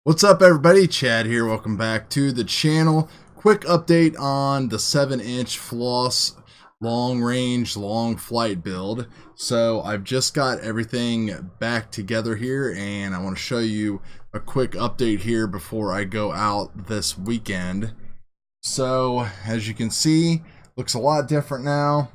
What's up everybody, Chad here, welcome back to the channel. Quick update on the 7-inch Floss long range, long flight build. So I've just got everything back together here and I want to show you a quick update here before I go out this weekend. So as you can see, looks a lot different now.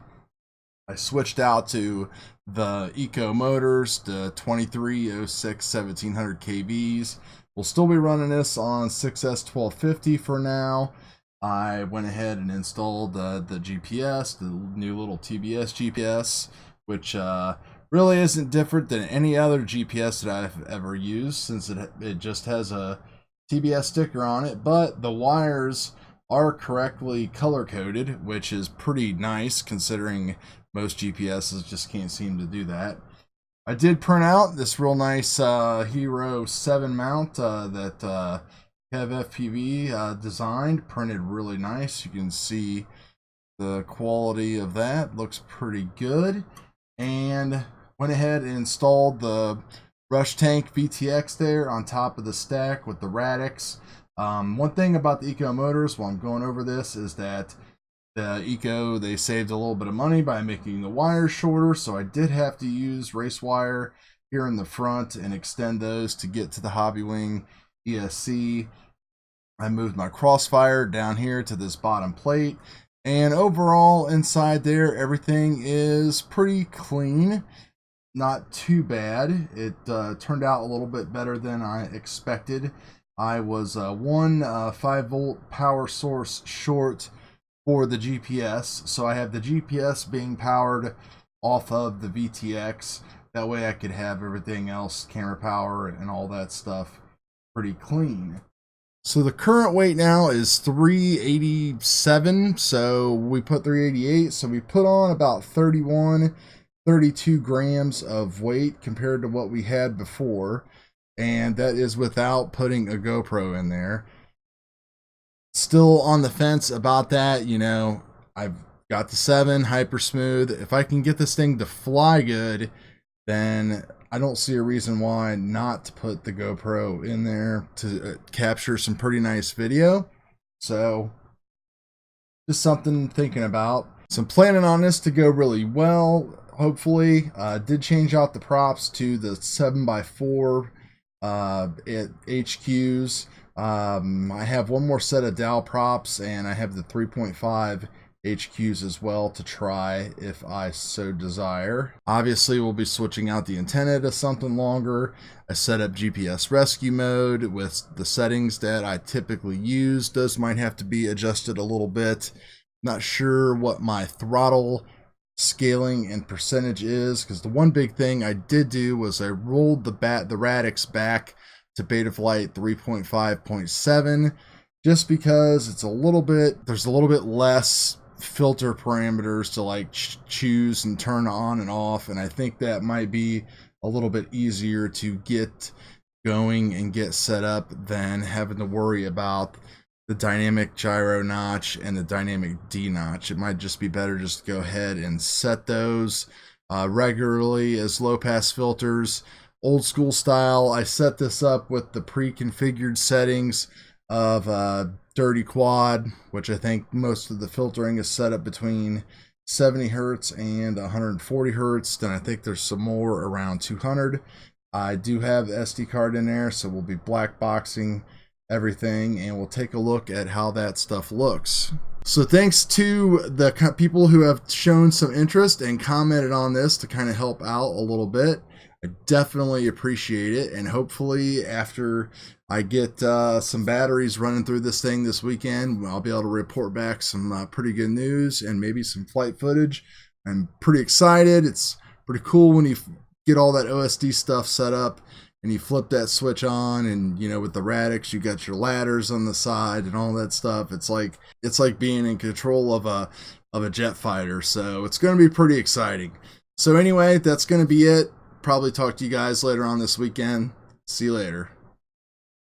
I switched out to the Eco motors, the 2306 1700 kVs. We'll still be running this on 6S1250 for now. I went ahead and installed the GPS, the new little TBS GPS, which really isn't different than any other GPS that I've ever used, since it just has a TBS sticker on it, but the wires are correctly color coded, which is pretty nice considering most GPSs just can't seem to do that. I did print out this real nice Hero 7 mount that Kev FPV designed, printed really nice. You can see the quality of that, looks pretty good. And went ahead and installed the Rush Tank VTX there on top of the stack with the RADX. One thing about the Eco motors while I'm going over this is that the Eco, they saved a little bit of money by making the wires shorter, so I did have to use race wire here in the front and extend those to get to the Hobbywing ESC. I moved my CROSSFIRE down here to this bottom plate, and overall inside there everything is pretty clean, not too bad. It turned out a little bit better than I expected. I was one 5-volt power source short for the GPS, so I have the GPS being powered off of the VTX. That way I could have everything else, camera power and all that stuff, pretty clean. So the current weight now is 387, so we put 388, so we put on about 32 grams of weight compared to what we had before, and that is without putting a GoPro in there. Still on the fence about that. You know, I've got the 7 hyper smooth. If I can get this thing to fly good, then I don't see a reason why not to put the GoPro in there to capture some pretty nice video. So just something thinking about. So I'm planning on this to go really well, hopefully. Did change out the props to the 7x4 at HQs. I have one more set of dowel props, and I have the 3.5 HQs as well to try if I so desire. Obviously we'll be switching out the antenna to something longer. I set up GPS rescue mode with the settings that I typically use. Those might have to be adjusted a little bit. Not sure what my throttle scaling and percentage is, because the one big thing I did do was I rolled the RADX back to Betaflight 3.5.7 just because it's there's a little bit less filter parameters to like choose and turn on and off, and I think that might be a little bit easier to get going and get set up than having to worry about the dynamic gyro notch and the dynamic D notch. It might just be better just to go ahead and set those regularly as low pass filters. Old school style, I set this up with the pre-configured settings of Dirty Quad, which I think most of the filtering is set up between 70 Hertz and 140 Hertz. Then I think there's some more around 200. I do have the SD card in there, so we'll be black boxing everything, and we'll take a look at how that stuff looks. So thanks to the people who have shown some interest and commented on this to kind of help out a little bit. I definitely appreciate it, and hopefully after I get some batteries running through this thing this weekend, I'll be able to report back some pretty good news and maybe some flight footage. I'm pretty excited. It's pretty cool when you get all that OSD stuff set up and you flip that switch on, and you know, with the RADX you got your ladders on the side and all that stuff. It's like being in control of a jet fighter, so it's going to be pretty exciting. So anyway, that's going to be it. Probably talk to you guys later on this weekend. See you later.